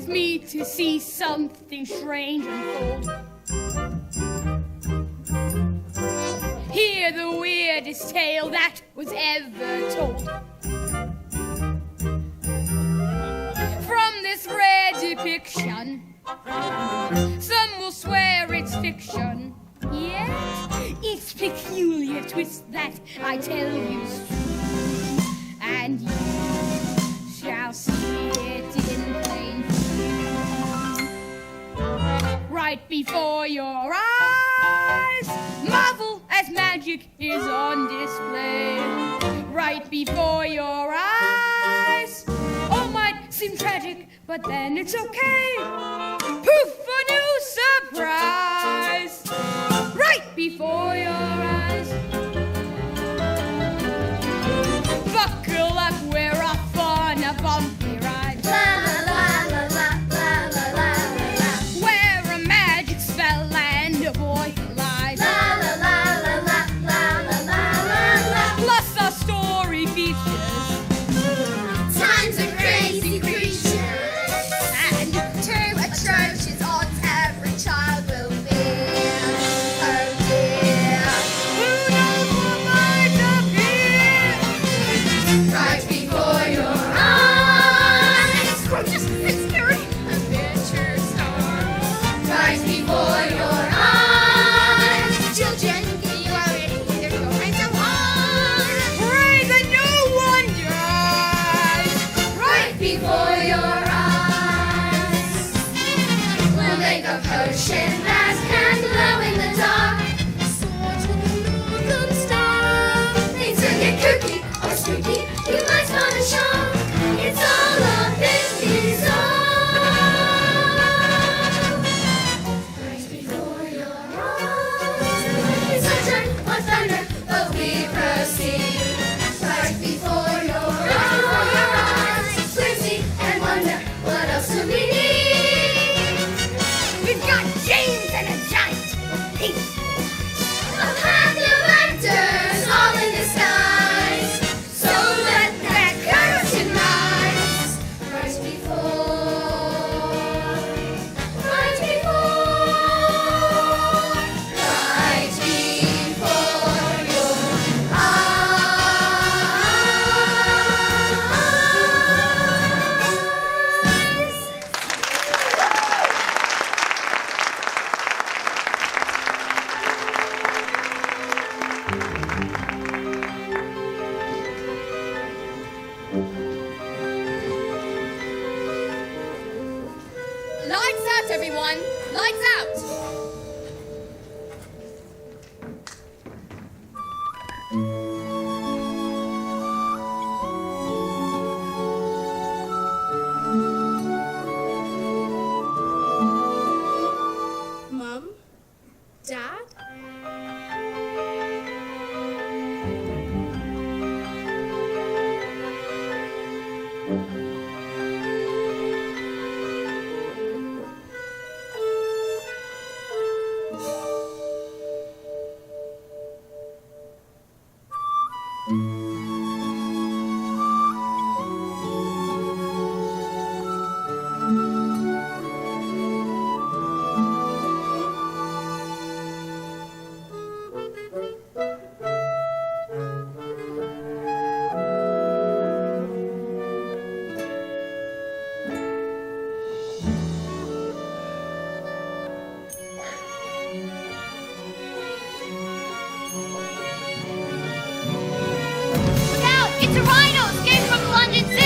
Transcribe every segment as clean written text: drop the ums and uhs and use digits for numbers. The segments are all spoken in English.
with me to see something strange unfold. Hear the weirdest tale that was ever told. From this rare depiction, some will swear it's fiction, yet its peculiar twist that I tell you's true, and you shall see it in plain view. Right before your eyes, marvel as magic is on display. Right before your eyes, all might seem tragic, but then it's okay. Poof, a new surprise. Right before your eyes. Buckle up, we're off on a bumpy ride. La la la la la la la la la. Where a magic spell and a boy alive. La la la la la la la la la. Plus our story features Times of crazy creatures and two atrocious odds every child will fear. Oh dear. who knows what might appear. Right before your eyes. Just it's scary. Adventure storm. Right before your eyes. Children, can you already hear their stories so hard? Praise and no wonders. Right before your eyes. We'll make a potion that can glow in the dark. Soar to the northern star. Things will get kooky or spooky. You might spawn a shark. It's all up in his arm. Right before your eyes. Sunshine or thunder, but we proceed. Right before your eyes. Flimsy and wonder, what else do we need? We've got James and a giant piece. A pack of actors all in disguise. So let that curtain rise. Right before your eyes. Lights out, everyone. Lights out. Mom? Dad? Look out! It's a rhino escaped from the London Zoo.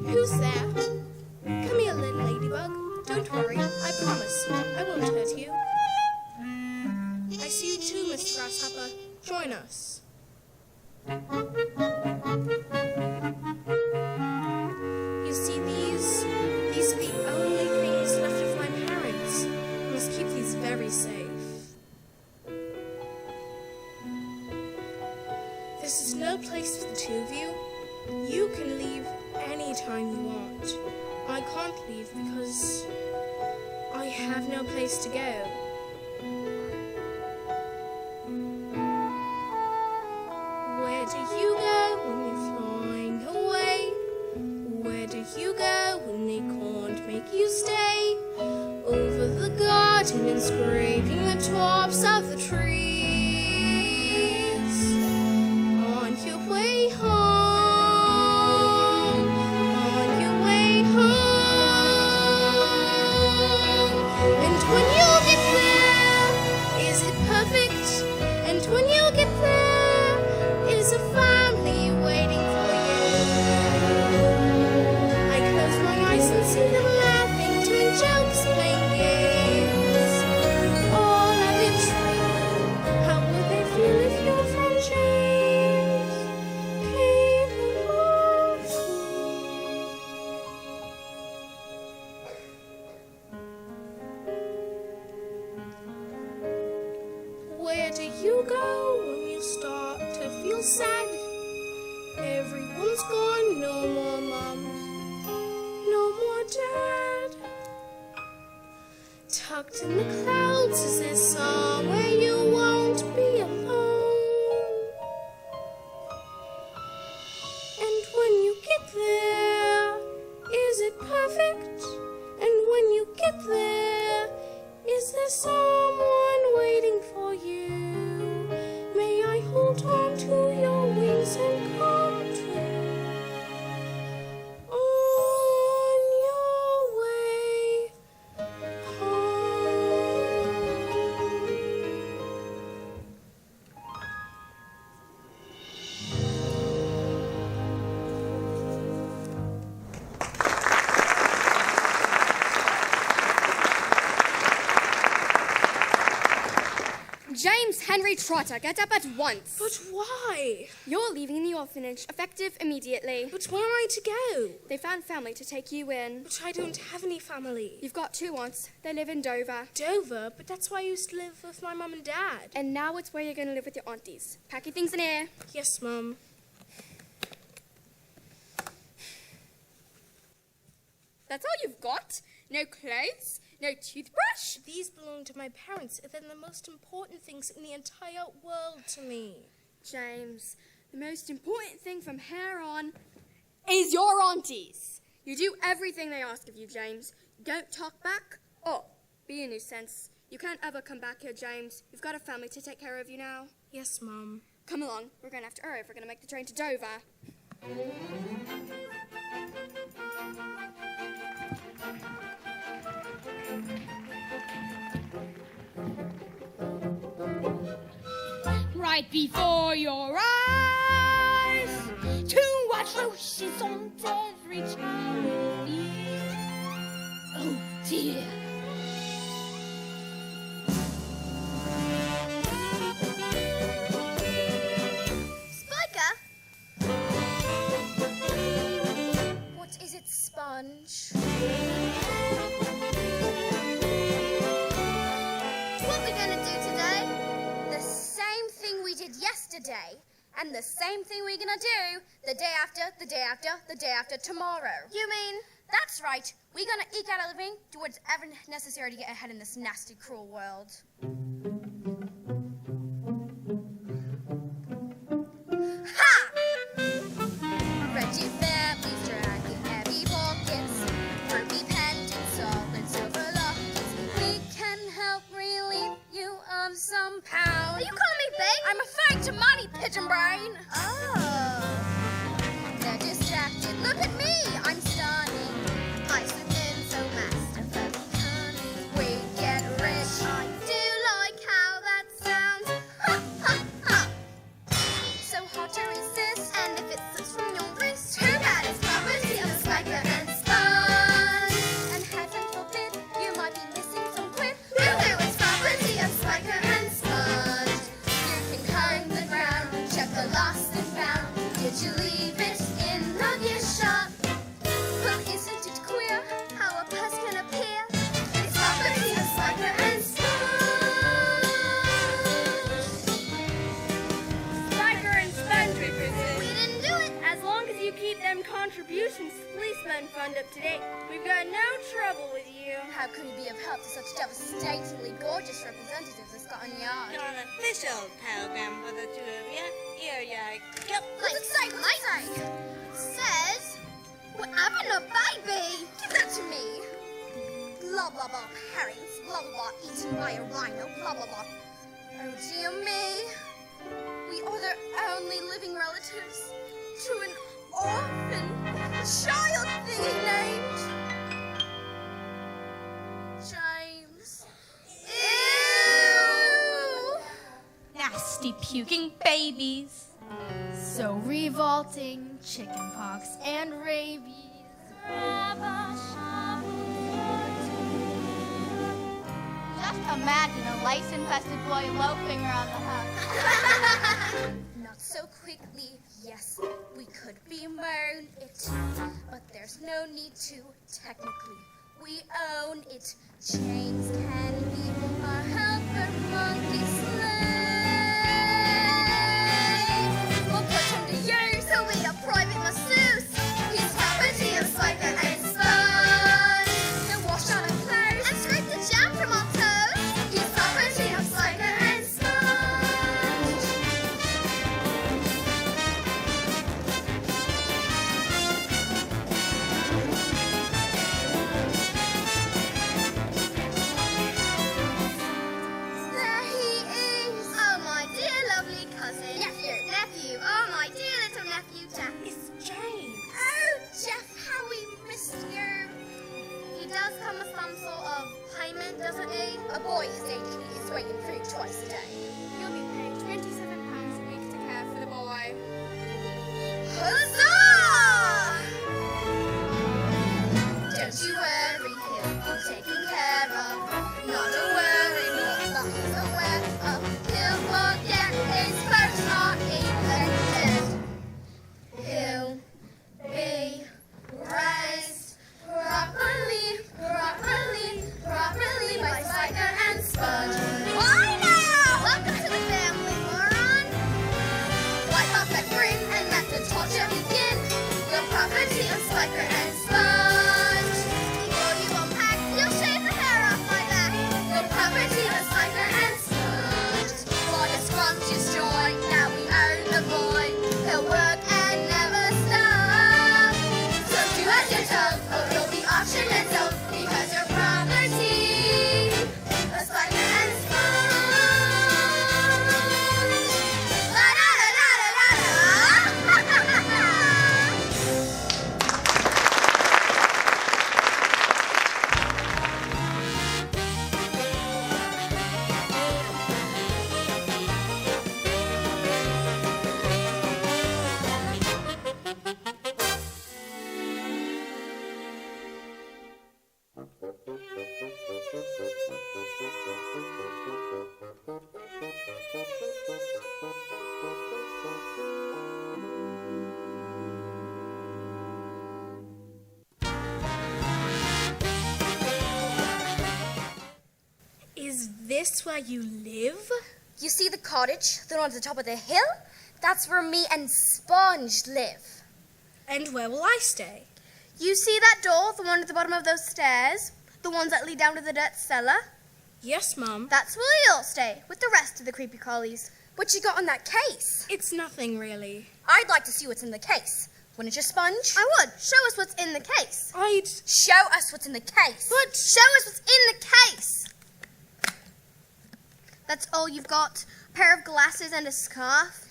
Who's there? Come here, little ladybug. Don't worry, I promise. I won't hurt you. I see you too, Mr. Grasshopper. Join us. You see these? These are the only things left of my parents. I must keep these very safe. This is no place for the two of you. You can leave any time you want. I can't leave because I have no place to go. Where do you go when you're flying away? Where do you go when they can't make you stay? Over the garden and scraping the tops of the trees. On your way home, on your way home. And when you get there, is it perfect? And when you get there, is a family waiting for you? I close my eyes and see them laughing, doing jokes, playing games. All of it true. How would they feel if your friend James came along? Where do you go when you start to feel sad? Everyone's gone, no more mum, no more dad. Tucked in the clouds, is there somewhere you won't be alone? And when you get there, is it perfect? And when you get there, is there someone waiting for you? May I hold on to your wings and come to you on your way James Henry Trotter, get up at once. But why? You're leaving the orphanage, effective immediately. But where am I to go? They found family to take you in. But I don't have any family. You've got two aunts. They live in Dover. Dover? But that's where I used to live with my mum and dad. And now it's where you're going to live with your aunties. Pack your things in here. Yes, Mum. That's all you've got? No clothes? No toothbrush? These belong to my parents. They're the most important things in the entire world to me. James, the most important thing from here on is your aunties. You do everything they ask of you, James. Don't talk back or be a nuisance. You can't ever come back here, James. You've got a family to take care of you now. Yes, Mum. Come along. We're going to have to hurry if we're going to make the train to Dover. Right before your eyes, two atrocious on every child. Oh dear. Spiker? What is it, Sponge? What we gonna do today? The same thing we did yesterday, and the same thing we're gonna do the day after, the day after, the day after tomorrow. You mean? That's right. We're gonna eke out a living, do whatever necessary to get ahead in this nasty, cruel world. Ha! Reggie families dragging heavy pockets, ruby pendants, all and silver lockets. We can help relieve you of some pound. You call me big? I'm referring to money, pigeon brain. Oh. They're distracted. Look at me. I'm stunning. I slip in so masterfully cunning. We get rich. I do like how that sounds. Ha, ha, ha. So hard to resist, and if it slips from your wrist, too bad it's property of Spiker and Sponge. And heaven forbid, you might be missing some quid. Hoo-hoo, it's property of Spiker and Sponge. You can comb the ground, check the lost and wound up today. We've got no trouble with you. How can we be of help to such devastatingly gorgeous representatives as Scotland Yard? On an official telegram for the two of you. Here you go. What's it say? What's it say? It says, we're having a baby. Give that to me. Blah, blah, blah, parents. Blah, blah, blah, eaten by a rhino. Blah, blah, blah. Oh, dear me. We are their only living relatives to an orphan child thingy named James. Ew! Nasty puking babies. So revolting, chickenpox and rabies. Just imagine a lice-infested boy loafing around the house. Not so quickly. Yes, we could bemoan it, but there's no need to. Technically, we own it. James can be our helper monkey slave. We'll put him to use. He'll be a private masseuse. He's property of Spiker and Sponge. He'll wash our clothes and scrape the jam from our toes. He's property of Spiker and Sponge. There he is. Oh, my dear lovely cousin. Nephew. Oh, my dear little nephew, Jeff. It's James. Oh, Jeff, how we missed you. He does come with some sort of payment, doesn't he? A boy his age needs his weight in food twice a day. You'll be paid £27 a week to care for the boy. Huzzah! Don't you worry, he'll be taken care of. Not a worry, not that he's aware of. He'll forget his folks are even dead. He'll be raised properly by Spiker and Sponge. Why now? Welcome to the family, moron. Wipe off that grin and let the torture begin. Your property of Spiker and Sponge. Before you unpack, you'll shave the hair off my back. Your property of Spiker and Sponge. For the Sponge's joy, now we own the boy. He'll work and never stop. So do as you're told, or he'll be auctioned and sold. Because your property of Spiker and Sponge. La-da-da-da-da-da. Is this where you live? You see the cottage, the one at the top of the hill? That's where me and Sponge live. And where will I stay? You see that door, the one at the bottom of those stairs? The ones that lead down to the dirt cellar? Yes, Mum. That's where you'll stay, with the rest of the creepy collies. What you got on that case? It's nothing, really. I'd like to see what's in the case. Wouldn't you, Sponge? I would. Show us what's in the case. Show us what's in the case. But- Show us what's in the case. That's all you've got? A pair of glasses and a scarf?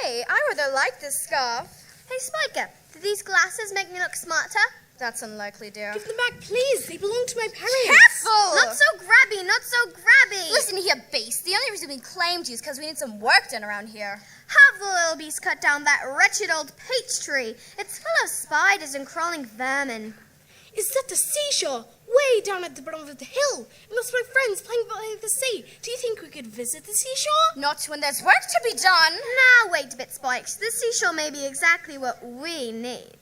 Hey, I rather like this scarf. Hey, Spiker, do these glasses make me look smarter? That's unlikely, dear. Give them back, please. They belong to my parents. Careful! Not so grabby, not so grabby. Listen here, Beast. The only reason we claimed you is because we need some work done around here. Have the little beast cut down that wretched old peach tree. It's full of spiders and crawling vermin. Is that the seashore? Way down at the bottom of the hill. It must be my friends playing by the sea. Do you think we could visit the seashore? Not when there's work to be done. Now, wait a bit, Spikes. The seashore may be exactly what we need.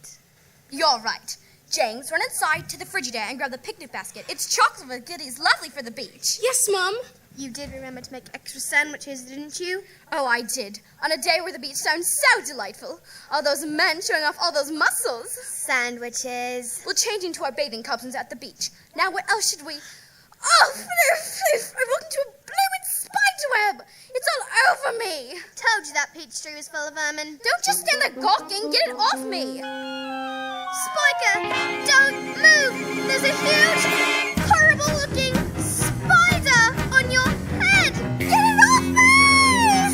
You're right. James, run inside to the Frigidaire and grab the picnic basket. It's chocolate with goodies, lovely for the beach. Yes, Mum. You did remember to make extra sandwiches, didn't you? Oh, I did. On a day where the beach sounds so delightful. All those men showing off all those muscles. Sandwiches. We'll change into our bathing costumes at the beach. Now, what else should we... Oh, I walked into a blooming spiderweb. It's all over me. Told you that peach tree was full of vermin. Don't just stand there gawking. Get it off me. Spiker, don't move. There's a huge, horrible-looking spider on your head. Get it off me.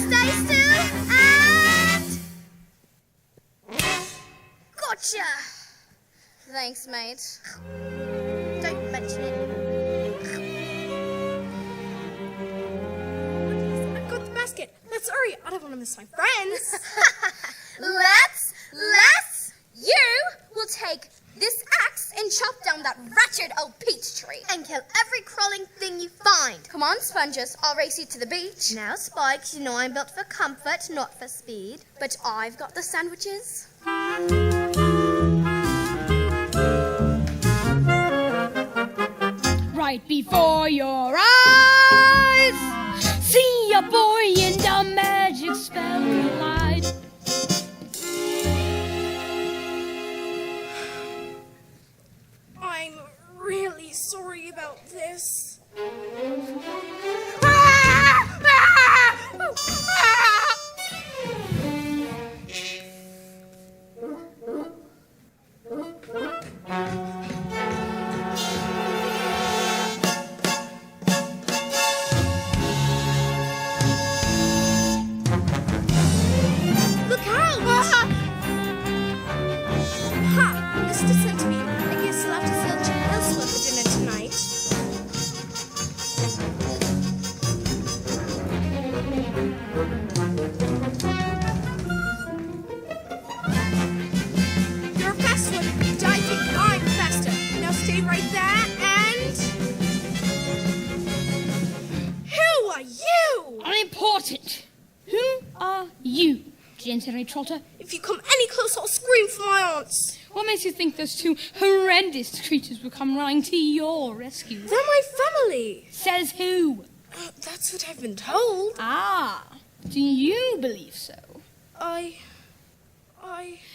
Stay still and... Gotcha. Thanks, mate. Don't mention it. I've got the basket. Let's hurry. I don't want to miss my friends. Let's. You will take this axe and chop down that wretched old peach tree. And kill every crawling thing you find. Come on, sponges. I'll race you to the beach. Now, Spikes, you know I'm built for comfort, not for speed. But I've got the sandwiches. Right before your eyes, see a boy in the magic spell light. I'm really sorry about this. Look out! Ha! Mr. Centipede, I guess you'll have to search elsewhere for dinner tonight. You're a fast one, and I think I'm faster. Now stay right there and... Who are you? Unimportant. Who are you, James Henry Trotter? If you come any closer, I'll scream for my aunts. What makes you think those two horrendous creatures will come running to your rescue? They're my family. Says who? That's what I've been told. Ah, do you believe so? I...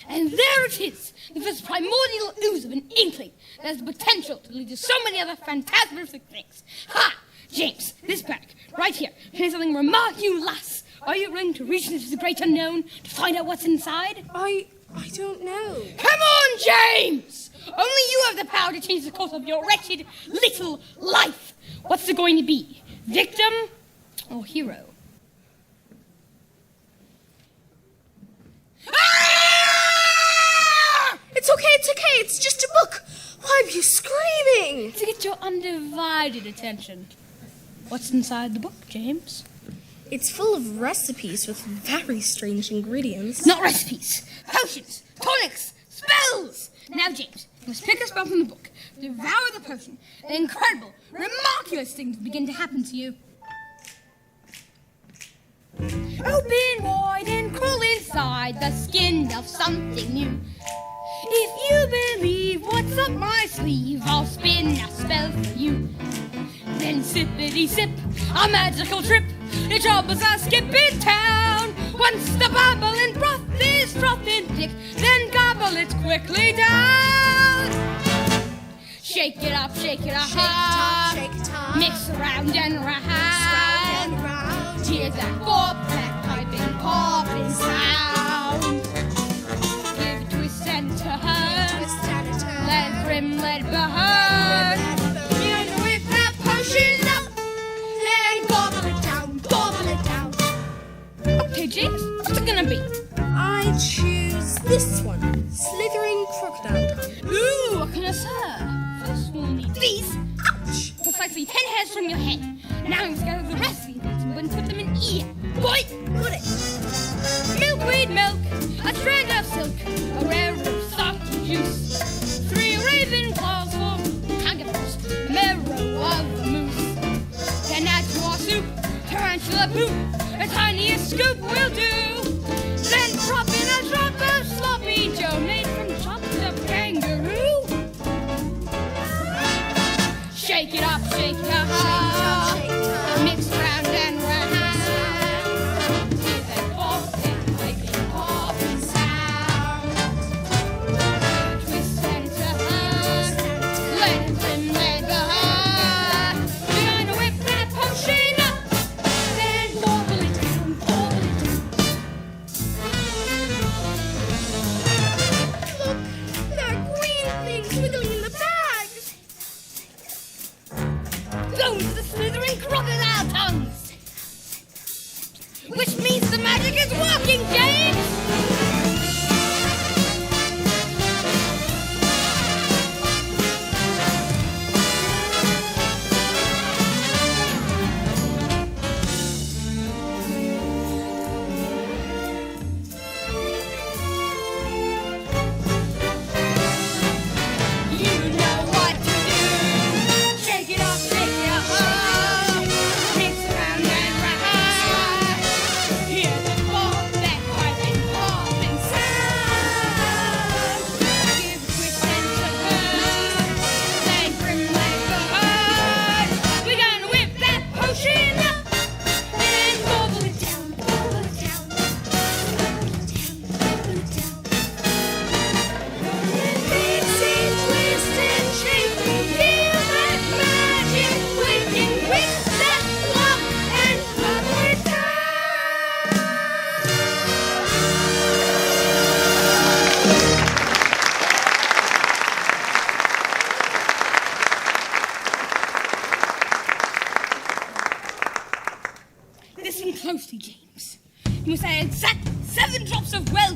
And there it is, the first primordial ooze of an inkling that has the potential to lead to so many other phantasmagoric things. Ha! James, this bag, right here, contains something remarkulous. Are you willing to reach into the great unknown to find out what's inside? I don't know. Come on, James! Only you have the power to change the course of your wretched little life. What's it going to be? Victim or hero? It's okay, it's just a book. Why are you screaming? To get your undivided attention. What's inside the book, James? It's full of recipes with very strange ingredients. Not recipes, potions, tonics, spells. Now, James, you must pick a spell from the book, devour the potion, and incredible, remarkable things begin to happen to you. Open wide and crawl inside the skin of something new. If you believe what's up my sleeve, I'll spin a spell for you. Then sippity sip, a magical trip. Your troubles are skipping town. Once the bubbling broth is frothin' thick, then gobble it quickly down. Shake it up, shake it up, Shake it up. mix around and round. Round and round. Hear that four-pack piping, popping sound. Give a twist and turn, Twist and a turn. let brim, let burn. And with that potion up, then gobble it down, gobble it down. Okay, James, what's it gonna be? I choose this one. Slithering crocodile tongue. Ooh, what can I serve? First we'll need these. Ouch! Precisely 10 hairs from your head. Now you gather the rest of these bits and put them in ear. Boy, Put it. milkweed milk, a strand of silk, a rare soft juice, 3 raven claws for kangaroos, marrow of a moose. Then add to our soup, tarantula poop, the tiniest scoop will do. Then drop in a drop of sloppy Joe made from chopped up kangaroo. Shake it up, Shake it up, shake it up. mix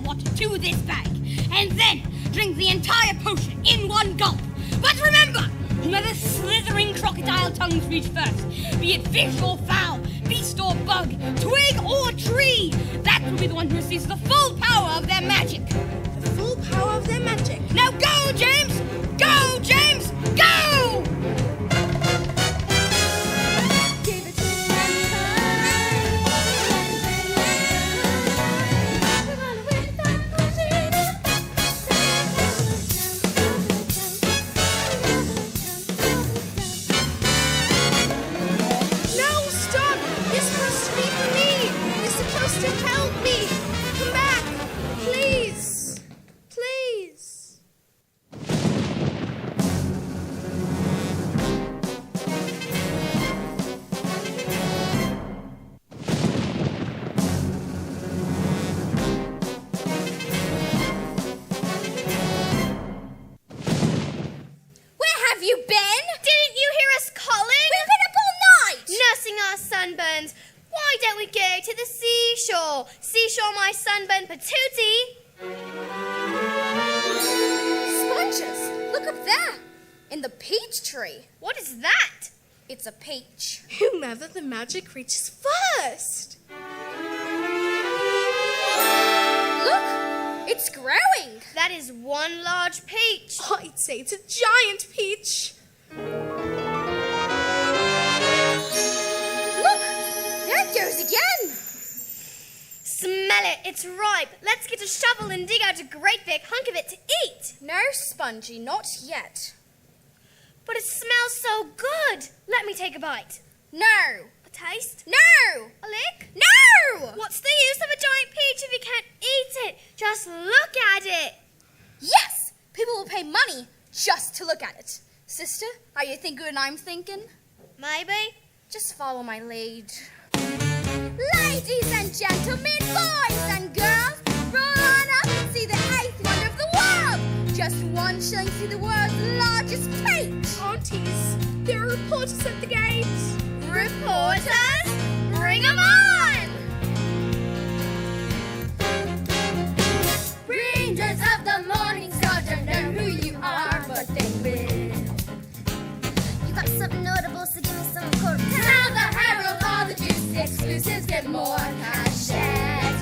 water to this bag, and then drink the entire potion in one gulp. But remember, whoever slithering crocodile tongues reach first, be it fish or fowl, beast or bug, twig or tree, that will be the one who receives the full power of their magic. The full power of their magic. Now go, James! Go, James! Go! Give it to we're gonna win that potion. No, stop! This must be for me! You're supposed to help me! Come back! Please! Please! Where have you been? Didn't you hear us calling? We've been up all night! Nursing our sunburns. Why don't we go to the seashore? Seashore, my sunburn patootie. Sponges, look up there, in the peach tree. What is that? It's a peach. Whomever the magic reaches first! Look, it's growing. That is one large peach. I'd say it's a giant peach! Look, there it goes again. Smell it, it's ripe. Let's get a shovel and dig out a great big hunk of it to eat. No, Spongy, not yet. But it smells so good. Let me take a bite. No, A taste? no, A lick? no! What's the use of a giant peach if you can't eat it? Just look at it. Yes, people will pay money just to look at it. Sister, are you thinking what I'm thinking? Maybe. Just follow my lead. Ladies and gentlemen, boys and girls, roll on up and see the 8th wonder of the world. Just 1 shilling to see the world's largest peach. Aunties, there are reporters at the gate! Reporters, bring 'em on! Rangers of the morning star don't know who you are, but they will. You got something notable, so give me some chorus. Tell the herald all the juicy exclusives, get more cachet.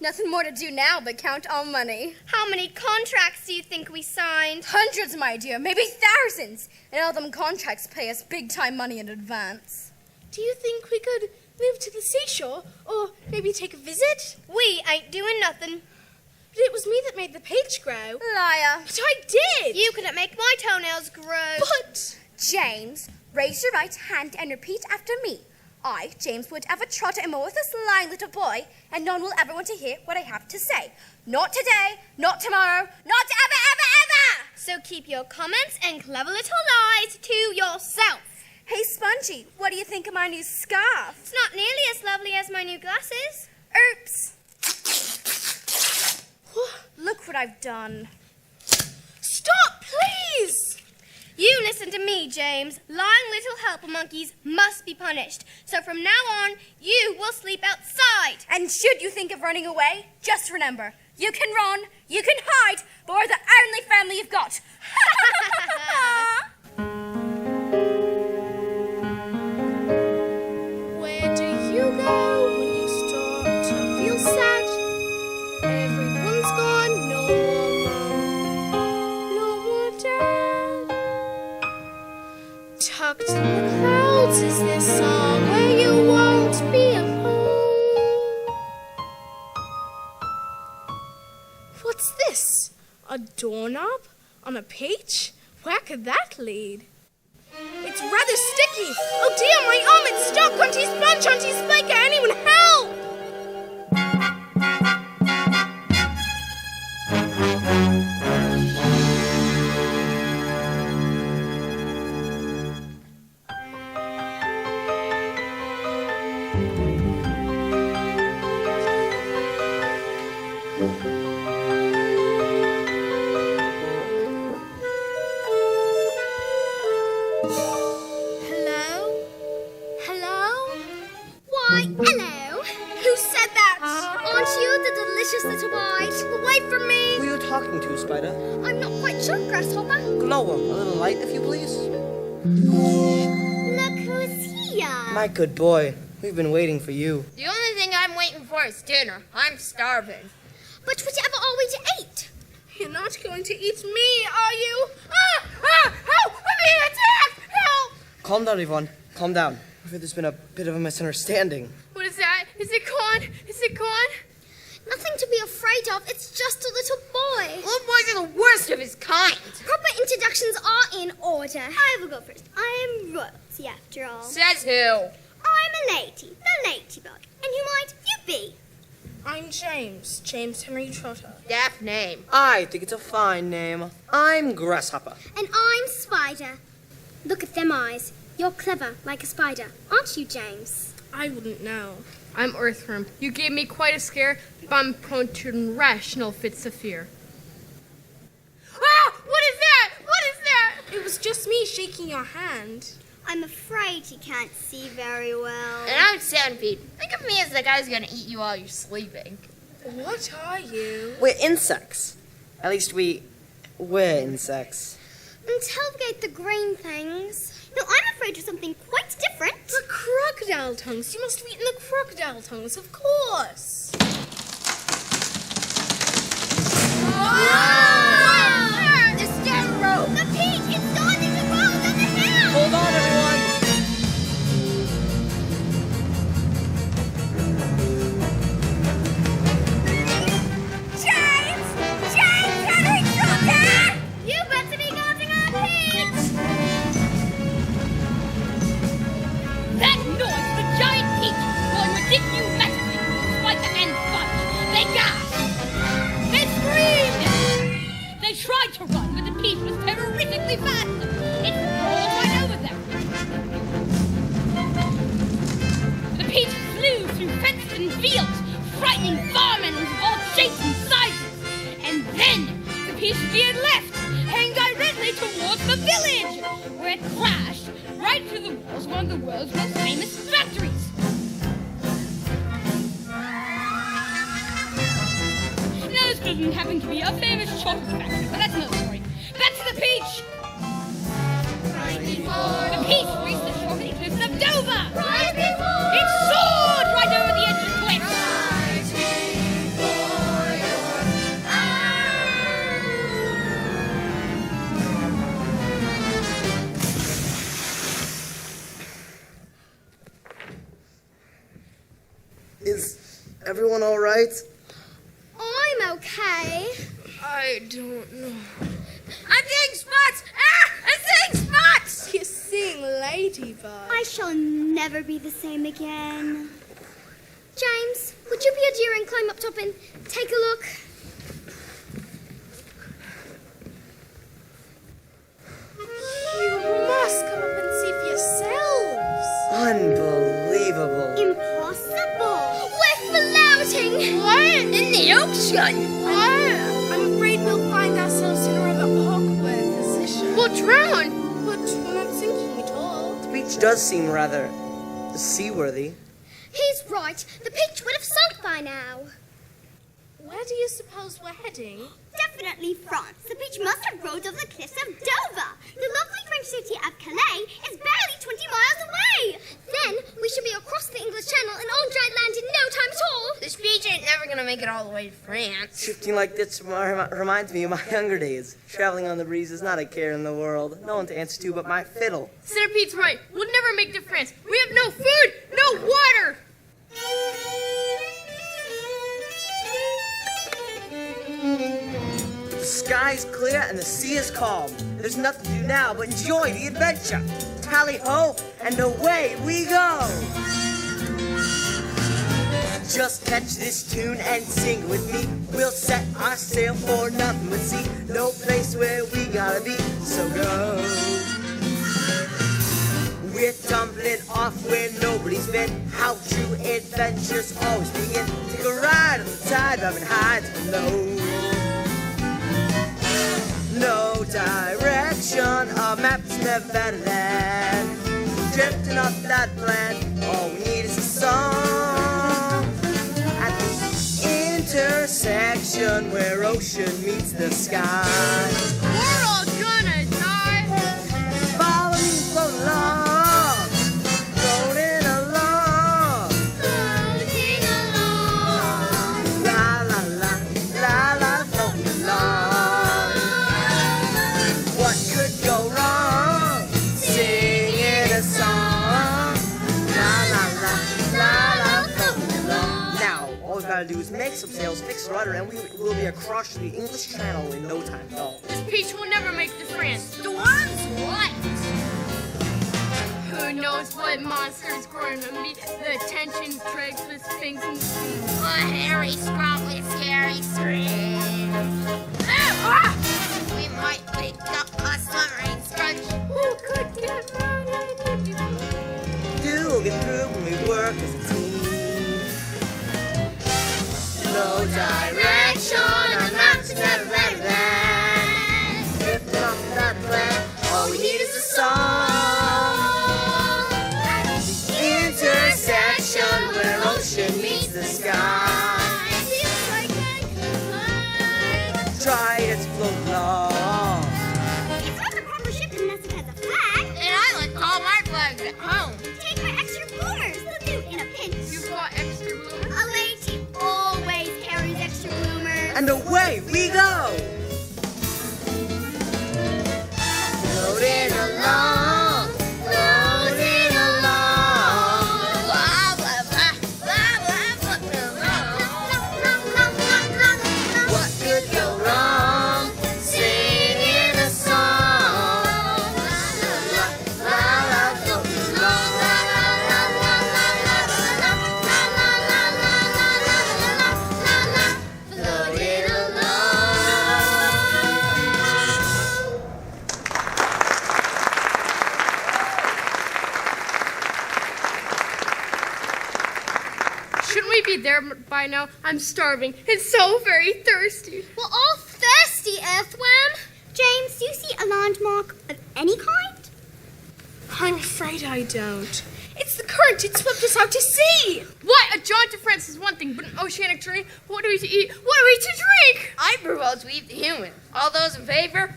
Nothing more to do now but count our money. How many contracts do you think we signed? Hundreds, my dear, maybe thousands. And all them contracts pay us big-time money in advance. Do you think we could move to the seashore or maybe take a visit? We ain't doing nothing. But it was me that made the page grow. Liar. But I did! You couldn't make my toenails grow. But... James, raise your right hand and repeat after me. I, James Wood, ever trot a more with a lying little boy, and none will ever want to hear what I have to say. Not today, not tomorrow, not ever, ever, ever! So keep your comments and clever little lies to yourself. Hey, Spongy, what do you think of my new scarf? It's not nearly as lovely as my new glasses. Oops. Look what I've done. Stop, please! You listen to me, James. Lying little helper monkeys must be punished. So from now on, you will sleep outside. And should you think of running away, just remember, you can run, you can hide, but we're the only family you've got. Where do you go when you start to feel sad? Everyone's gone, no more mum, no more dad. Tucked in the clouds is this song where you won't be alone. What's this? A doorknob on a peach? Where could that lead? It's rather sticky. Oh dear, my arm, it's stuck. Auntie Sponge, Auntie Spiker, anyone help! Hello. Who said that? Aren't you the delicious little bite? Away from me. Who are you talking to, Spider? I'm not quite sure, Grasshopper. Glower, a little light, if you please. Look who's here. My good boy, we've been waiting for you. The only thing I'm waiting for is dinner. I'm starving. But whatever are we to eat? You're not going to eat me, are you? Help! I'm being attacked! Help! Calm down, Yvonne. Calm down. I fear there's been a bit of a misunderstanding. What is that? Is it gone? Is it gone? Nothing to be afraid of. It's just a little boy. Little boys are the worst of his kind. Proper introductions are in order. I will go first. I am royalty, after all. Says who? I'm a lady, the ladybug. And who might you be? I'm James Henry Trotter. Daft name. I think it's a fine name. I'm Grasshopper. And I'm Spider. Look at them eyes. You're clever, like a spider, aren't you, James? I wouldn't know. I'm Earthworm. You gave me quite a scare, but I'm prone to irrational fits of fear. Ah! What is that? What is that? It was just me shaking your hand. I'm afraid you can't see very well. And I'm Centipede. Think of me as the guy who's gonna eat you while you're sleeping. What are you? We're insects. At least we're insects. Interrogate the green things. No, I'm afraid of something quite different. The crocodile tongues. You must have eaten the crocodile tongues, of course. The stone rope! The peach! It's starting to roll down the hill! Hold on, everyone. James! James Henry Trotter! You better be guarding our peach! That noise, the giant peach, will ridiculous you massively with Spiker and Sponge. They gasped. They screamed. They tried to run, but the peach was terrifically fast. It rolled right over them. The peach flew through fences and fields, frightening farmmen of all shapes and sizes. And then the peach veered left, heading directly towards the village, where it crashed right through the walls of one of the world's most famous factories. Now, this doesn't happen to be a famous chocolate factory, but that's another story. Back to the peach! The peach reached the chocolate cliffs of Dover! It soared right over the edge of the cliff! Everyone all right? I'm okay. I don't know. I'm seeing spots! Ah! I'm seeing spots! You're seeing Ladybug. I shall never be the same again. James, would you be a dear and climb up top and take a look? You must come up and see for yourselves. Unbelievable. Impossible. We're floating. What? In the ocean! What? I'm afraid we'll find ourselves in a rather awkward position. We'll drown. But we're not sinking at all. The beach does seem rather seaworthy. He's right. The pitch would have sunk by now. Where do you suppose we're heading? Definitely France. The beach must have rose over the cliffs of Dover. The lovely French city of Calais is barely 20 miles away. Then we should be across the English Channel and on dry land in no time at all. This beach ain't never gonna make it all the way to France. Shifting like this reminds me of my younger days. Traveling on the breeze is not a care in the world. No one to answer to but my fiddle. Centipede's right. We'll never make it to France. We have no food, no water. The sky's clear and the sea is calm. There's nothing to do now but enjoy the adventure. Tally ho, and away we go. Just catch this tune and sing with me. We'll set our sail for nothing but sea. No place where we gotta be, so go. We're tumbling off where nobody's been. How true adventures always begin. Take a ride on the tide, driving high to low. No direction, a map's never better than drifting off that plan. All we need is a song. At the intersection where ocean meets the sky. We're all gonna die. Follow me, float along, floating along. Floating along. La la la, la la, floating along. What could go wrong? Singing a song. La la la, la la, floating along. Now, all we gotta do is make some sails, fix the rudder, and we will be across the English Channel in no time at all. This peach will never make it to France. The one's what? Who knows what monster's going to meet? The tension drags with things and A hairy, scrumpy, scary scream. Ah! We might wake up a submarine scrunch. who could get mad at you? We'll get through when we work as a team. No direction, our maps are never better than drifting off that plan. All we need is a song. At the intersection where ocean meets the sky. Feels like I could fly. Try it to float along. It's not the proper ship unless it has a flag. And I like all my flags at home. Take my extra bloomers. They'll do in a pinch. You've got extra bloomers? A lady always carries extra bloomers. And away we go. Floating along, floating along. Blah, blah, blah, blah, blah, blah, blah. What could go wrong? Singing a song. La la la, floating along. La la la la la la la la la la la la la la la. Floating along. Shouldn't we be there by now? I'm starving and so very thirsty. We're all thirsty, Earthworm. James, do you see a landmark of any kind? I'm afraid I don't. It's the current. It swept us out to sea. What? A jaunt to France is one thing, but an oceanic journey? What are we to eat? What are we to drink? I propose we eat the human. All those in favor?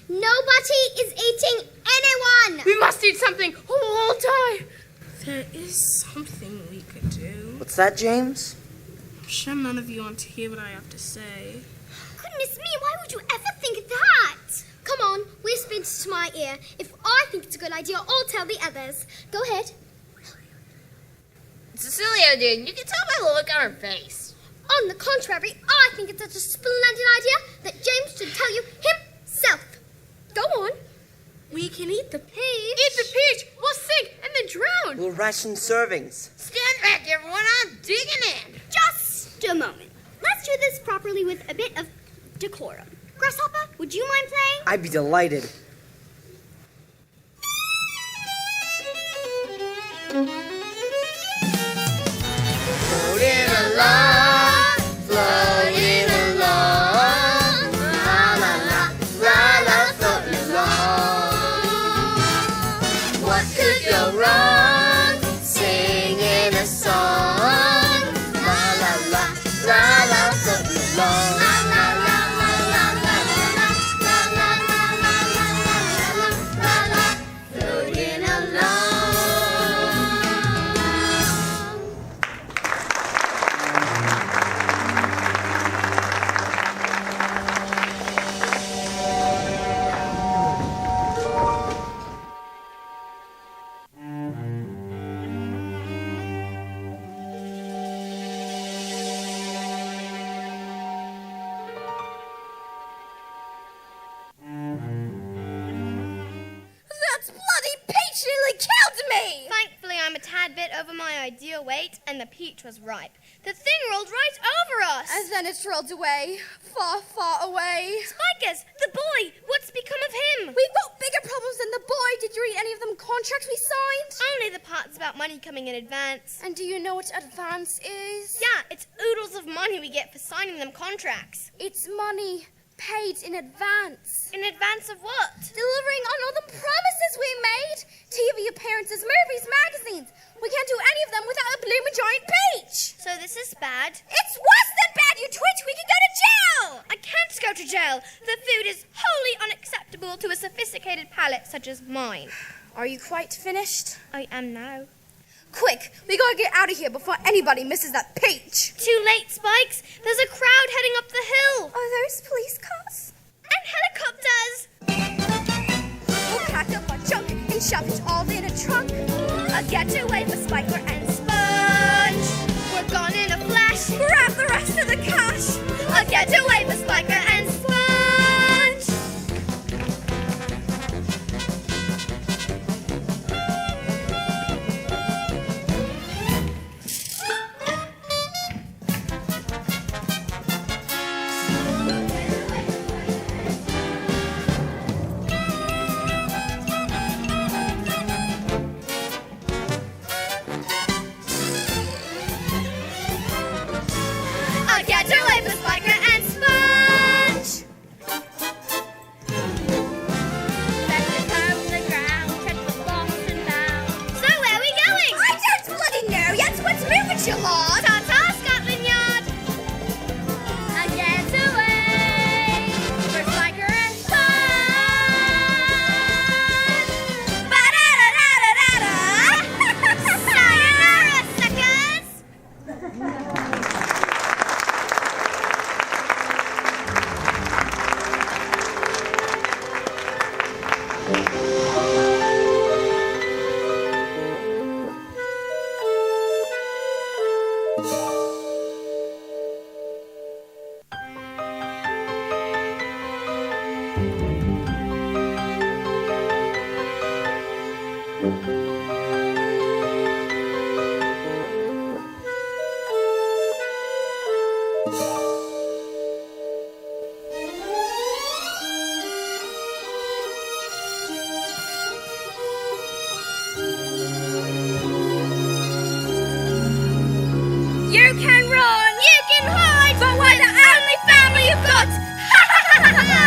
Nobody is eating anyone. We must eat something or we'll all die. There is something we could do. What's that, James? I'm sure none of you want to hear what I have to say. Goodness me, why would you ever think that? Come on, whisper into my ear. If I think it's a good idea, I'll tell the others. Go ahead. Cecilia, dude, you can tell by the look on her face. On the contrary, I think it's such a splendid idea that James should tell you himself. Go on. We can eat the peach. Eat the peach. We'll sink and then drown. We'll ration servings. Stand back, everyone. I'm digging in. Just a moment. Let's do this properly with a bit of decorum. Grasshopper, would you mind playing? I'd be delighted. Floating along, floating along, la la la, la la, floating along. What could go wrong? Singing a song, la la la, la la, floating along. La la la la la la la la la la la la la, floating along. That's bloody peach nearly killed me! Thankfully, I'm a tad bit over my ideal weight, and the peach was ripe. The thing rolled right over us. And then it rolled away, far, far away. Spikers, the boy, what's become of him? We've got bigger problems than the boy. Did you read any of them contracts we signed? Only the parts about money coming in advance. And do you know what advance is? Yeah, it's oodles of money we get for signing them contracts. It's money paid in advance. In advance of what? Delivering on all the promises we made. TV appearances, movies, magazines. We can't do any of them without a blooming giant peach. So this is bad. It's worse than bad, you twitch. We can go to jail. I can't go to jail. The food is wholly unacceptable to a sophisticated palate such as mine. Are you quite finished? I am now. Quick, we gotta get out of here before anybody misses that peach. Too late, Spikes. There's a crowd heading up the hill. Are those police cars? And helicopters. We'll pack up our junk and shove it all in a trunk. A getaway for Spiker and Sponge. We're gone in a flash. Grab the rest of the cash. A getaway for Spiker and Sponge. A getaway for Spiker and Sponge. Let the car on the ground, check the lost and found. So where are we going? I don't bloody know yet. What's moving you hard? Ta-ta, Scotland Yard. A getaway for Spiker and Sponge. Ba-da-da-da-da-da. Sayonara, suckers. You can run, you can hide, but we're the only family you've got. Ha ha ha ha ha!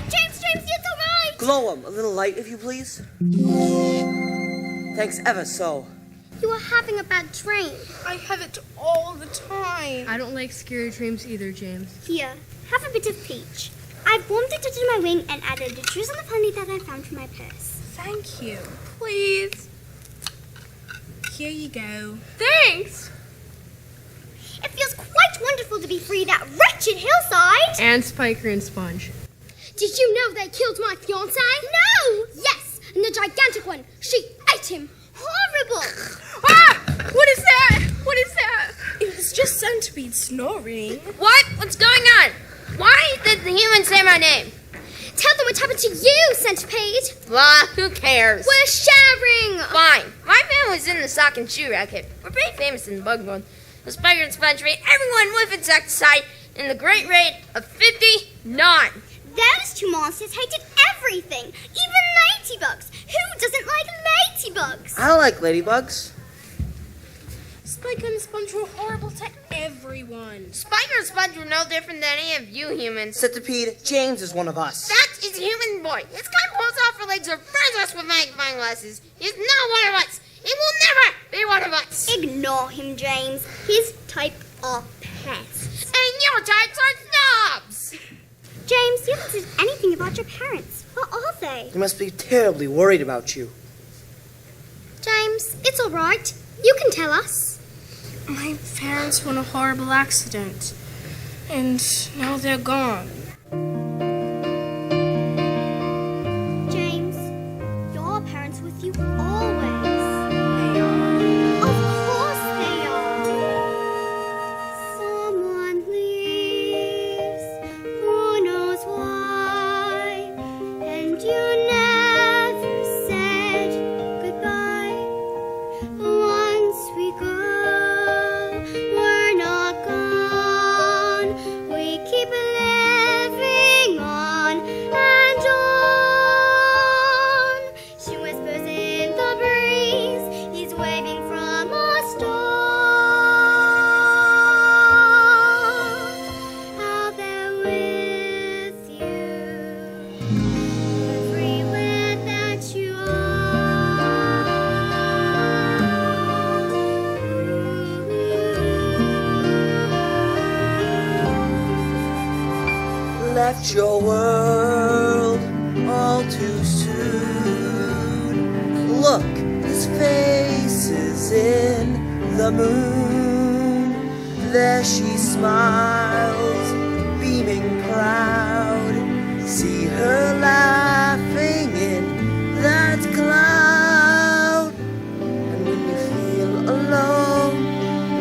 James, it's alright! Glow 'em, a little light, if you please. Thanks ever so. You are having a bad dream. I have it all the time. I don't like scary dreams either, James. Here, have a bit of peach. I've warmed it into my wing and added a drizzle of honey that I found from my purse. Thank you. Please. Here you go. Thanks. It feels quite quite wonderful to be free of that wretched hillside. And Spiker and Sponge. Did you know they killed my fiancé? No! Yes, and the gigantic one. She ate him. Horrible! Ah! What is that? What is that? It was just Centipede snoring. What? What's going on? Why did the human say my name? Tell them what happened to you, Centipede. Blah, who cares? We're sharing. Fine. My family's in the sock and shoe racket. We're pretty famous in the bug world. The Spiker and Sponge raid everyone with insecticide in the great raid of 59. Those two monsters hated everything, even ladybugs. Who doesn't like ladybugs? I don't like ladybugs. Spiker and Sponge were horrible to everyone. Spiker and Sponge were no different than any of you humans. Centipede, James is one of us. That is a human boy. This guy pulls off her legs or burns us with magnifying glasses. He's not one of us. He will never be one of us. Ignore him, James. His type are pests. And your types are snobs. James, you haven't said anything about your parents. What are they? They must be terribly worried about you. James, it's all right. You can tell us. My parents were in a horrible accident, and now they're gone. James, your parents with you always. They are. Of course they are. Someone leaves, who knows why, and you never said goodbye. Once we go, we're not gone. We keep living on and on. She whispers in the breeze, he's waving from a star. Out there with you, everywhere that you Left your world all too soon. Look, his face is in the moon. There she smiles, beaming proud. See her laughing in that cloud. And when you feel alone,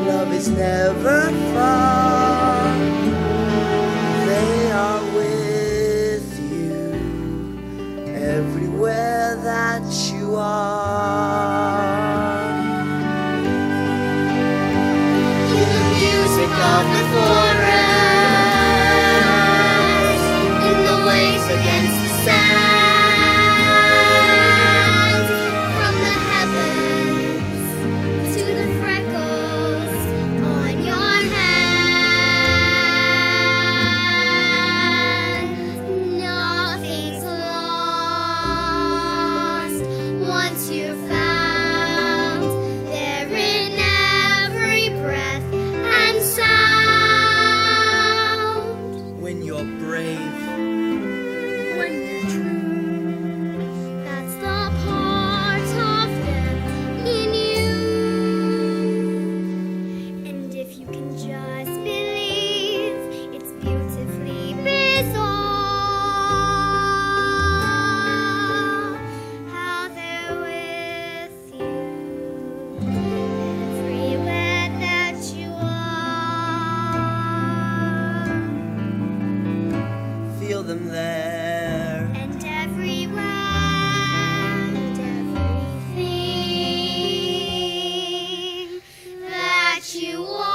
love is never far. They are with you everywhere that you are. In the music of the forest, in the waves against the sand, from the heavens to the freckles on your hand. Nothing's lost once you're found. They're in every breath and sound. When you're brave, When you're true. That's the part of them in you. And if you can just believe, it's beautifully bizarre how they're with you everywhere that you are. feel them there. And everywhere and everything that you are.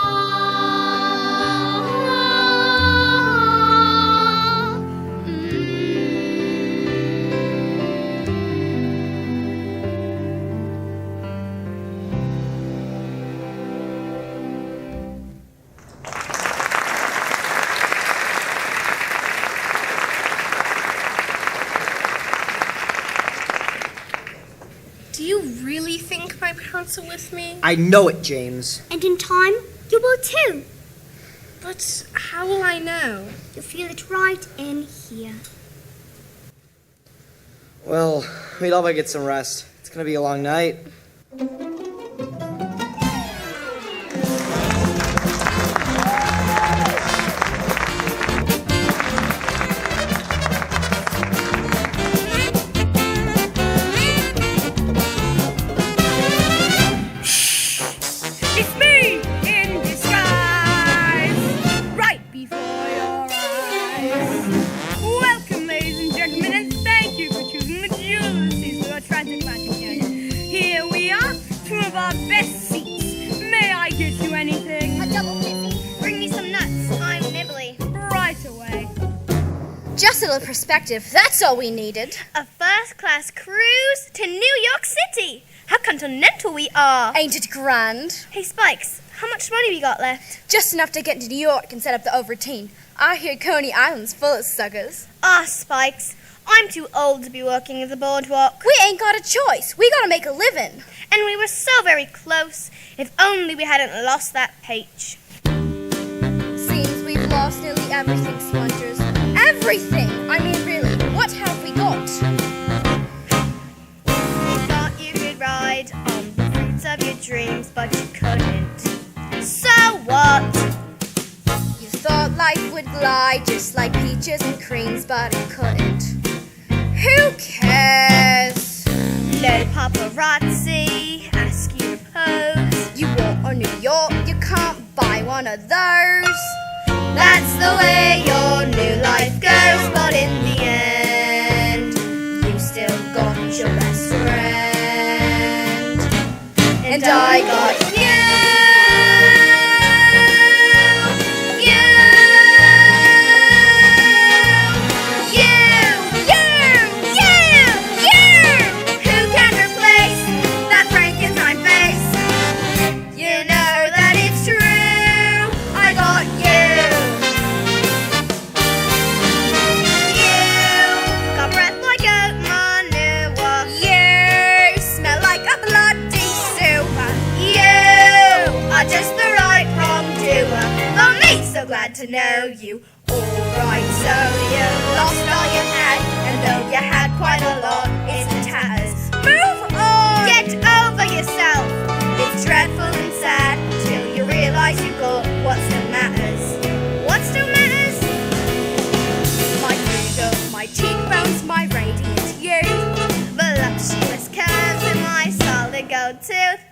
Do you really think my parents are with me? I know it, James. And in time, you will too. But how will I know? You'll feel it right in here. Well, we'd all better get some rest. It's gonna be a long night. perspective. That's all we needed. A first-class cruise to New York City. How continental we are. Ain't it grand? Hey, Spikes, how much money we got left? Just enough to get to New York and set up the Overteen. I hear Coney Island's full of suckers. Ah, Spikes, I'm too old to be working at the boardwalk. We ain't got a choice. We gotta make a living. And we were so very close. If only we hadn't lost that peach. Seems we've lost nearly everything, Splinters. Everything! I mean, really, what have we got? You thought you could ride on the fruits of your dreams, but you couldn't. So what? You thought life would glide just like peaches and creams, but it couldn't. Who cares? No paparazzi ask you to pose. You want a New York, you can't buy one of those. That's the way your new life goes, but in the end, you still got your best friend. And I got you. Glad to know you. Alright, so you lost all you had, and though you had quite a lot, it's in tatters. Move on! Get over yourself. It's dreadful and sad till you realise you got what still matters. What still matters? My figure, my cheekbones, my radiant youth, voluptuous curves and my solid gold tooth.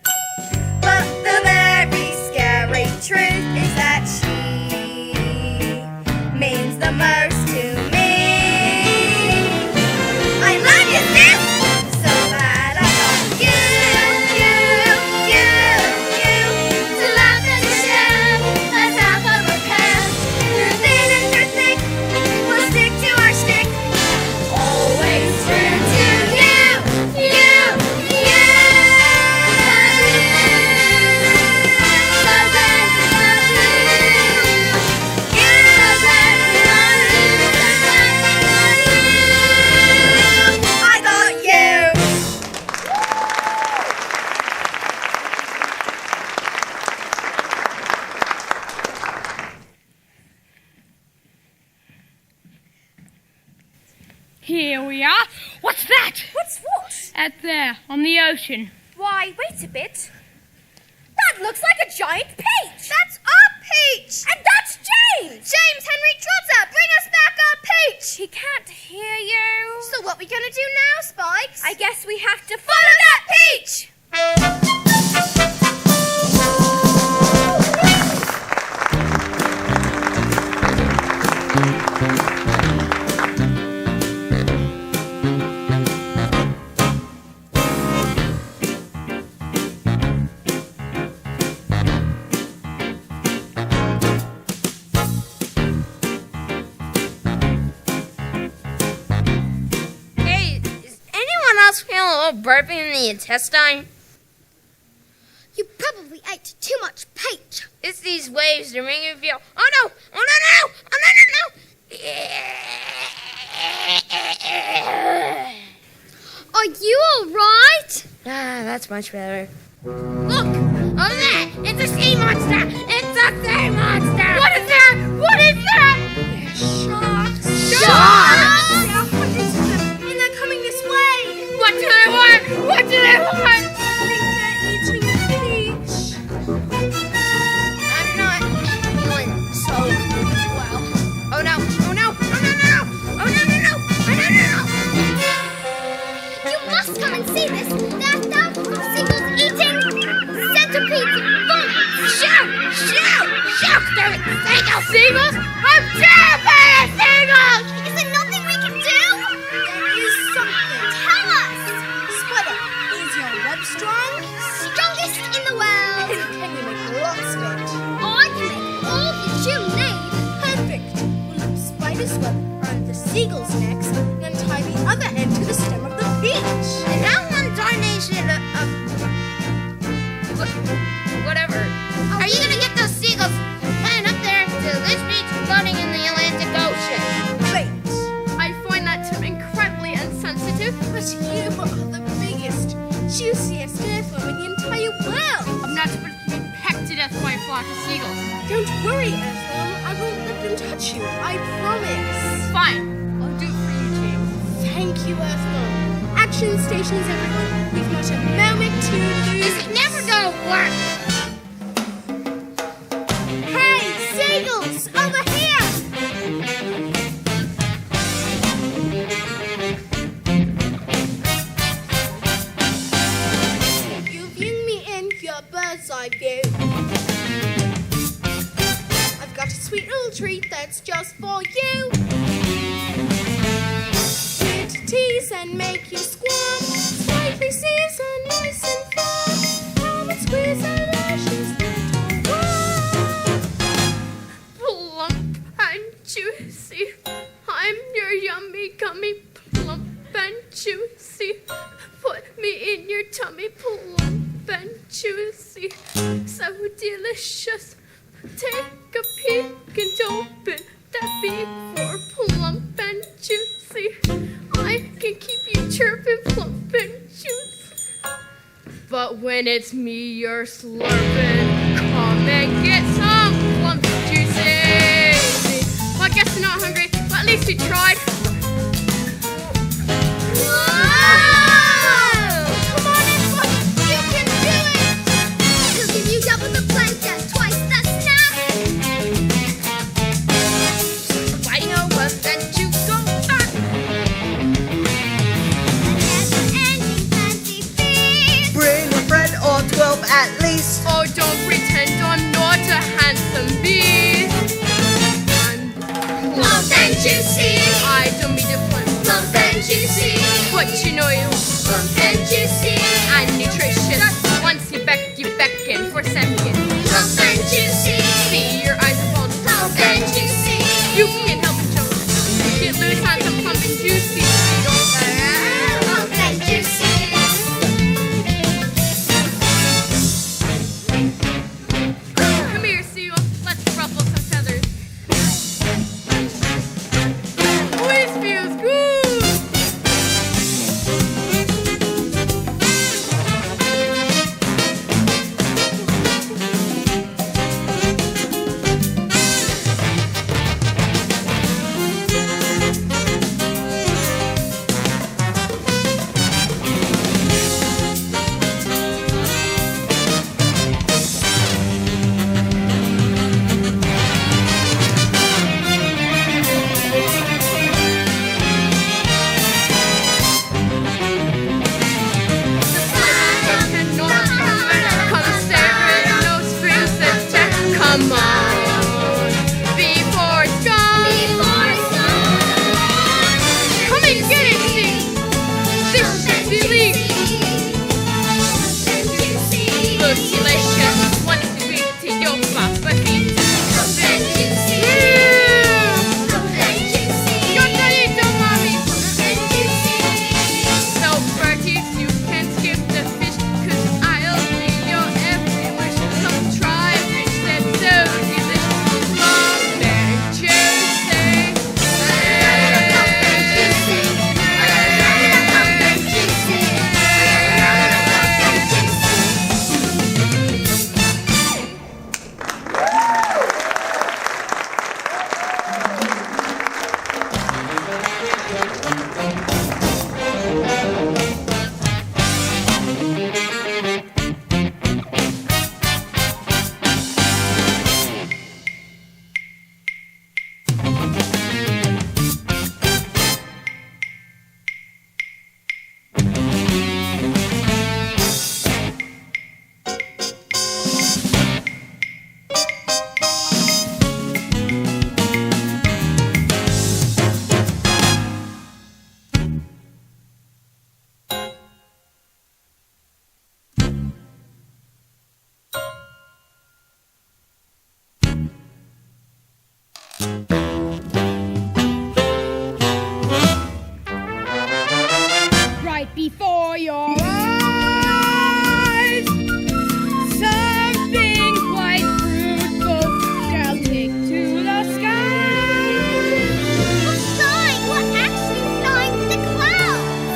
But the very scary truth is that she means the most to me. I love you, sis! So glad I got you to laugh and to share. Let's have a repair. Through thin and through thick, we'll stick to our stick. Always true to you. Here we are. What's that? What's what? Out there, on the ocean. Why, wait a bit. That looks like a giant peach! That's our peach! And that's James! James Henry Trotter, bring us back our peach! He can't hear you. So what we gonna do now, Spikes? I guess we have to follow that peach! Feel a little burping in the intestine? You probably ate too much peach. It's these waves that make me feel. Oh no! Oh no! No! Oh no! No! Are you alright? Ah, that's much better. Look! Over there! It's a sea monster! It's a sea monster! What is that? What is that? Sharks! Sharks? There are hundreds of them, and they're coming this way. What do they want? What do they want? I think they're eating peach. I'm not feeling so well. Oh no! Oh no! Oh no! No! Oh no! No! No! Oh no! No! No! You must come and see this. There are thousands of seagulls eating centipedes. Shoot! Shoot! Shoot! Damn it! Seagulls! Seagulls? I'm terrified of seagulls! Is there nothing we can do? There is something. Tell us. Spider, is your web strong? Strongest in the world. Can you make lots of it? I can make all that you need. Perfect. We'll loop Spider's web around the seagull's neck sensitive. But you are the biggest, juiciest earthworm in the entire world. I'm not supposed to be pecked to death by a flock of seagulls. Don't worry, earthworm. I won't let them touch you. I promise. Fine. I'll do it for you, James. Thank you, earthworm. Action stations, everyone. We've not a moment to lose. This is never gonna work. Hey, seagulls, over here! You view me in your bird's eye view. I've got a sweet little treat that's just for you. Here to tease and make you squirm. Slightly seasoned, nice and firm. Come and squeeze our lashes little worm. Plump and juicy. I'm your yummy gummy. Plump and juicy. Put me in your tummy. Plump and juicy. So delicious. Take a peek and open that beak for plump and juicy. I can keep you chirping plump and juicy. But when it's me you're slurping, come and get some plump and juicy. Well, I guess you're not hungry, but at least you tried. Come on, everyone, you can do it! We'll give you double the pleasure, twice the snack. Fighting over then you go back. Never-ending fancy feast. Bring a friend or 12 at least. Oh, don't pretend I'm not a handsome beast. I'm Plump and juicy, I don't mean to put, plump and juicy, but you know you plump and juicy, and nutritious. Once you beckon for seconds. plump and juicy, See your eyes fall plump and juicy, You can't help it, Joe. Get loose on some plump and juicy. plump and juicy. Come here, Seal. Let's ruffle some feathers. Oh, this feels good. Come staring those fruits attack. Come on, before it's gone. Come and get it, Seal. This delicious. Looks delicious. What's the sweet to your papa feet? You're the little mommy. So Bertie, you can skip the fish, 'cause I'll be your every wish. Come try a fish that's so delicious. Plump and juicy. Right before your eyes, something quite fruitful shall take to the sky. Flying, we're actually flying to the clouds.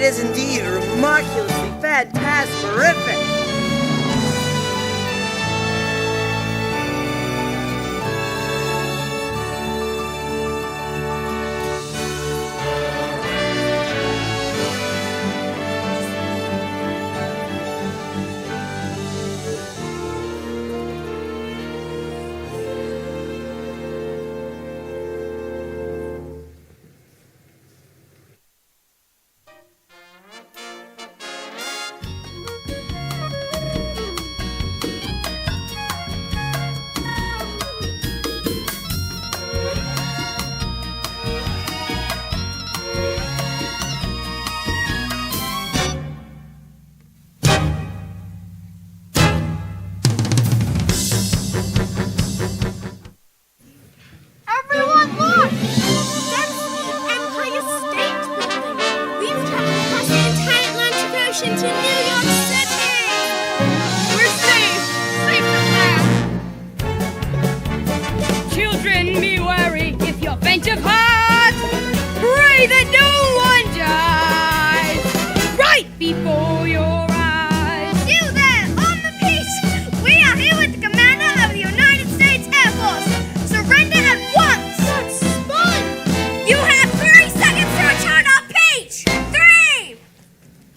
is indeed remarkulously fantasmerific. Everyone look! That's the Empire State Building. We've traveled across the entire Atlantic Ocean to New York City. We're safe! Safe at last! Children, be wary if you're faint of heart. Pray that no one dies right before your eyes. You there, on the peace! We are here with the commander of the United States Air Force. Surrender at once! That's fun! You have 3 seconds to return our peach! 3,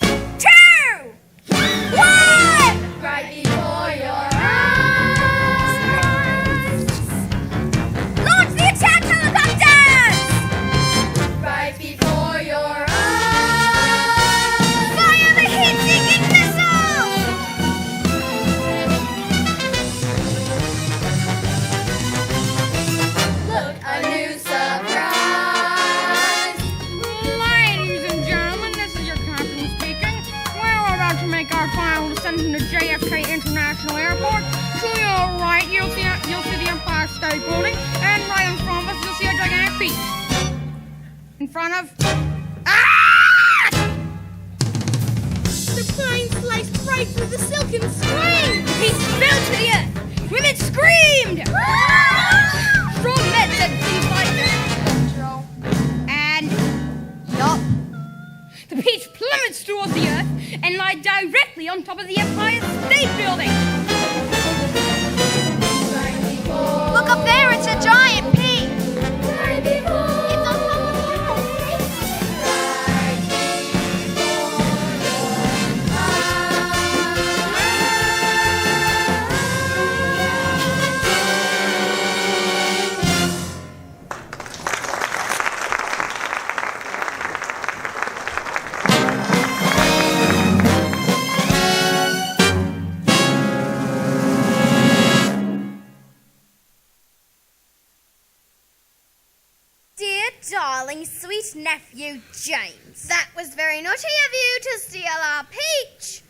2, 1! Right before your eyes. Launch the attack helicopters! Right before your eyes. Fire the heat-seeking missiles! Look, a new surprise. Ladies and gentlemen, this is your captain speaking. We're about to make our final descent into JFK International Airport. To your right, you'll see the Empire State Building, and right in front of us, you'll see a gigantic peach. In front of... Ah! The plane sliced right through the silken string! The peach fell to the earth. Women screamed. Strong men said things like that. And... Stop. The peach plummets towards the earth and lied directly on top of the Empire State Building. Look up there, it's a giant peach! Right before. It's on top of the earth! Dear darling sweet nephew James, that was very naughty of you to steal our peach.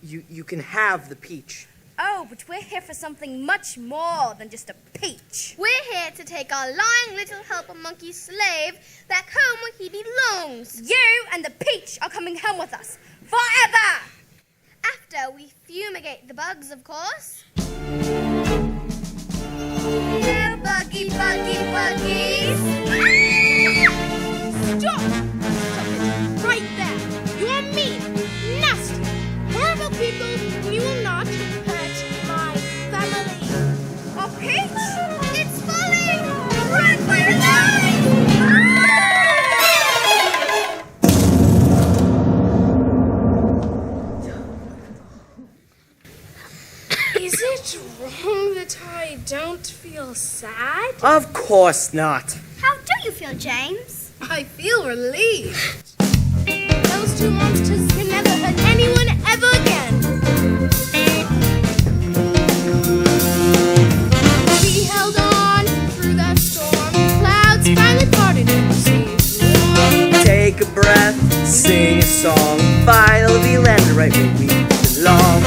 You can have the peach. Oh, but we're here for something much more than just a peach. We're here to take our lying little helper monkey slave back home where he belongs. You and the peach are coming home with us forever. After we fumigate the bugs, of course. No buggy, buggies. Stop! Stop it! Right there! You are mean, nasty, horrible people, and you will not hurt my family. A peach? It's falling! Run for your life! Is it wrong that I don't feel sad? Of course not. How do you feel, James? I feel relieved. Those two monsters can never hurt anyone ever again. We held on through the storm. Clouds finally parted and the sea warm. Take a breath, sing a song. Finally landed right where we belong.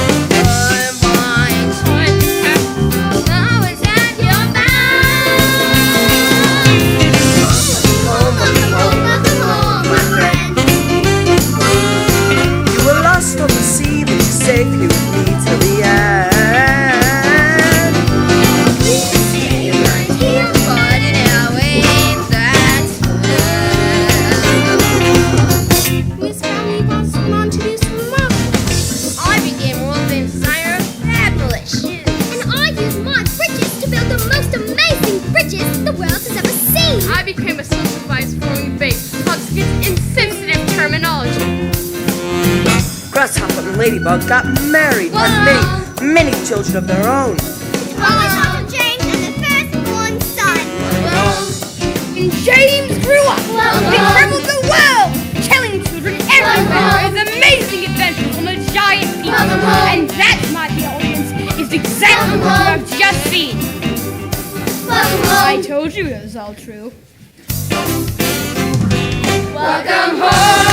Ladybug got married, had many children of their own. Always Uncle James and the firstborn son. And James grew up and traveled the world, telling children everywhere his amazing adventures on a giant peak. And that, my dear audience, is exactly what you have just seen. I told you it was all true. Welcome home.